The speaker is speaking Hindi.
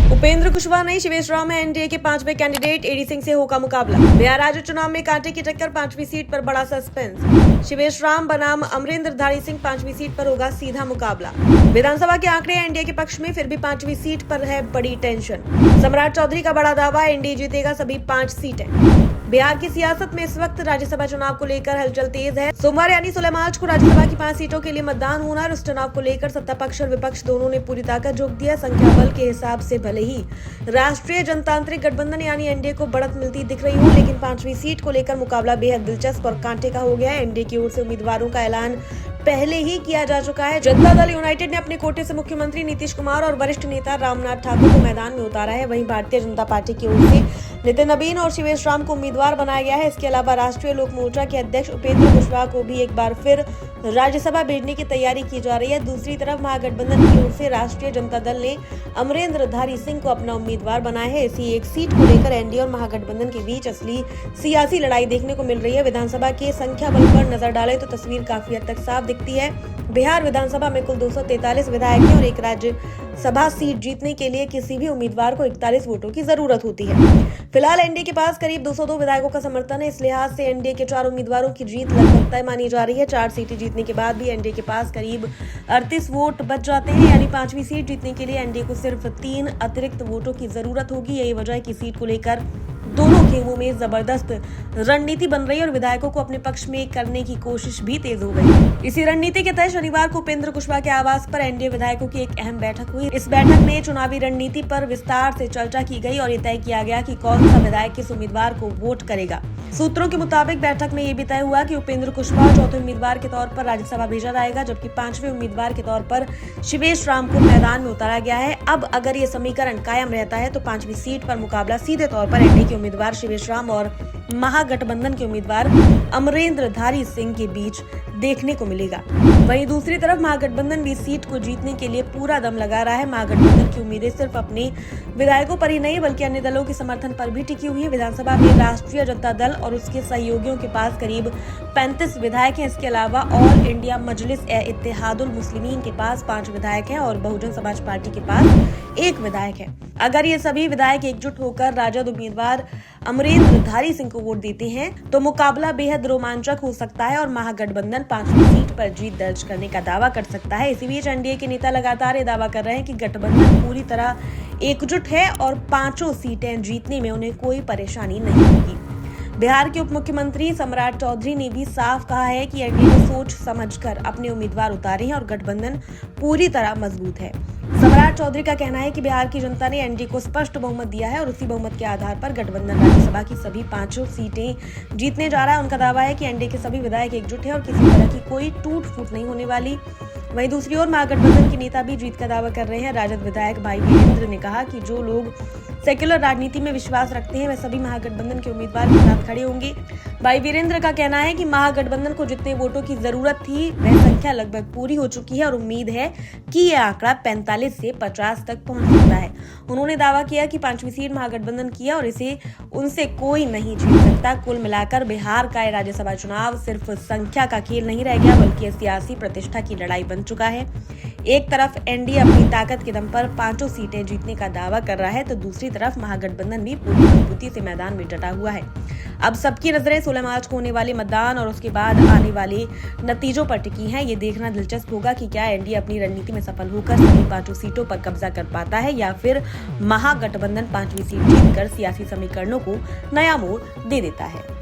उपेंद्र कुशवाहा नहीं, शिवेश राम है एनडीए के 5वें कैंडिडेट, एडी सिंह से होगा मुकाबला। बिहार राज्य चुनाव में कांटे की टक्कर, 5वीं सीट पर बड़ा सस्पेंस। शिवेश राम बनाम अमरेंद्र धारी सिंह, 5वीं सीट पर होगा सीधा मुकाबला। विधानसभा के आंकड़े एनडीए के पक्ष में, फिर भी 5वीं सीट पर है बड़ी टेंशन। सम्राट चौधरी का बड़ा दावा, एनडीए जीतेगा सभी 5 सीटें। बिहार की सियासत में इस वक्त राज्यसभा चुनाव को लेकर हलचल तेज है। सोमवार यानी 16 मार्च को राज्यसभा की 5 सीटों के लिए मतदान होना है। इस चुनाव को लेकर सत्ता पक्ष और विपक्ष दोनों ने पूरी ताकत झोंक दिया। संख्या बल के हिसाब से भले ही राष्ट्रीय जनतांत्रिक गठबंधन यानी एनडीए को बढ़त मिलती दिख रही हो, लेकिन 5वीं सीट को लेकर मुकाबला बेहद दिलचस्प और कांटे का हो गया है। एनडीए की ओर से उम्मीदवारों का ऐलान पहले ही किया जा चुका है। जनता दल यूनाइटेड ने अपने कोटे से मुख्यमंत्री नीतीश कुमार और वरिष्ठ नेता रामनाथ ठाकुर को मैदान में उतारा है। वहीं भारतीय जनता पार्टी की ओर से नितिन नवीन और शिवेश राम को उम्मीदवार बनाया गया है। इसके अलावा राष्ट्रीय लोक मोर्चा के अध्यक्ष उपेंद्र कुशवाहा को भी एक बार फिर राज्यसभा भेजने की तैयारी की जा रही है। दूसरी तरफ महागठबंधन की ओर से राष्ट्रीय जनता दल ने अमरेंद्र धारी सिंह को अपना उम्मीदवार बनाया है। इसी एक सीट को लेकर एनडीए और महागठबंधन के बीच असली सियासी लड़ाई देखने को मिल रही है। विधानसभा के संख्या बल पर नजर डालें तो तस्वीर काफी हद तक साफ दिखती है। बिहार विधानसभा में कुल 243 विधायक हैं और एक राज्यसभा सीट जीतने के लिए किसी भी उम्मीदवार को 41 वोटों की जरूरत होती है। फिलहाल एनडीए के पास करीब 202 विधायकों का समर्थन है। इस लिहाज से एनडीए के 4 उम्मीदवारों की जीत लगभग तय मानी जा रही है। 4 सीटें जीतने के बाद भी एनडीए के पास करीब 38 वोट बच जाते हैं, यानी 5वीं सीट जीतने के लिए एनडीए को सिर्फ 3 अतिरिक्त वोटों की जरूरत होगी। यही वजह है कि सीट को लेकर दोनों खेमों में जबरदस्त रणनीति बन रही है और विधायकों को अपने पक्ष में करने की कोशिश भी तेज हो गई। इसी रणनीति के तहत शनिवार को उपेंद्र कुशवाहा के आवास पर एनडीए विधायकों की एक अहम बैठक हुई। इस बैठक में चुनावी रणनीति पर विस्तार से चर्चा की गई और ये तय किया गया कि कौन सा विधायक किस उम्मीदवार को वोट करेगा। सूत्रों के मुताबिक बैठक में ये भी तय हुआ कि उपेंद्र कुशवाहा चौथे उम्मीदवार के तौर पर राज्यसभा भेजा जाएगा, जबकि 5वें उम्मीदवार के तौर पर शिवेश राम को मैदान में उतारा गया है। अब अगर ये समीकरण कायम रहता है तो 5वीं सीट पर मुकाबला सीधे तौर पर एनडीए के उम्मीदवार शिवेश राम और महागठबंधन के उम्मीदवार अमरेंद्र धारी सिंह के बीच देखने को मिलेगा। वहीं दूसरी तरफ महागठबंधन भी सीट को जीतने के लिए पूरा दम लगा रहा है। महागठबंधन की उम्मीदें सिर्फ अपने विधायकों पर ही नहीं बल्कि अन्य दलों के समर्थन पर भी टिकी हुई है। विधानसभा में राष्ट्रीय जनता दल और उसके सहयोगियों के पास करीब 35 विधायक हैं। इसके अलावा ऑल इंडिया मजलिस-ए-इत्तेहादुल मुस्लिमीन के पास 5 विधायक हैं और बहुजन समाज पार्टी के पास 1 विधायक है। अगर ये सभी विधायक एकजुट होकर राजद उम्मीदवार अमरेंद्र धारी सिंह को वोट देते हैं तो मुकाबला बेहद रोमांचक हो सकता है और महागठबंधन 5वीं सीट पर जीत दर्ज करने का दावा कर सकता है। इसी बीच एनडीए के नेता लगातार ये दावा कर रहे हैं कि गठबंधन पूरी तरह एकजुट है और 5 सीटें जीतने में उन्हें कोई परेशानी नहीं होगी। बिहार के उप मुख्यमंत्री सम्राट चौधरी ने भी साफ कहा है कि एनडीए ने सोच समझकर अपने उम्मीदवार उतारे हैं और गठबंधन पूरी तरह मजबूत है। सम्राट चौधरी का कहना है कि बिहार की जनता ने एनडीए को स्पष्ट बहुमत दिया है और उसी बहुमत के आधार पर गठबंधन राज्यसभा की सभी 5 सीटें जीतने जा रहा है। उनका दावा है कि एनडीए के सभी विधायक एकजुट है और किसी तरह की कोई टूट फूट नहीं होने वाली। वहीं दूसरी ओर महागठबंधन के नेता भी जीत का दावा कर रहे हैं। राजद विधायक भाई वीरेंद्र ने कहा कि जो लोग सेक्युलर राजनीति में विश्वास रखते हैं वे सभी महागठबंधन के उम्मीदवार के साथ खड़े होंगे। भाई वीरेंद्र का कहना है कि महागठबंधन को जितने वोटों की जरूरत थी वह संख्या लगभग पूरी हो चुकी है और उम्मीद है कि यह आंकड़ा 45 से 50 तक पहुंच सकता है। उन्होंने दावा किया कि 5वीं सीट महागठबंधन की है और इसे उनसे कोई नहीं जीत सकता। कुल मिलाकर बिहार का राज्यसभा चुनाव सिर्फ संख्या का खेल नहीं रह गया बल्कि सियासी प्रतिष्ठा की लड़ाई बन चुका है। एक तरफ एनडीए अपनी ताकत के दम पर 5 सीटें जीतने का दावा कर रहा है तो दूसरी तरफ महागठबंधन भी पूरी मजबूती से मैदान में डटा हुआ है। अब सबकी नजरें 16 मार्च को होने वाले मतदान और उसके बाद आने वाले नतीजों पर टिकी हैं। ये देखना दिलचस्प होगा कि क्या एनडीए अपनी रणनीति में सफल होकर सभी 5 सीटों पर कब्जा कर पाता है या फिर महागठबंधन 5वीं सीट जीतकर सियासी समीकरणों को नया मोड़ दे देता है।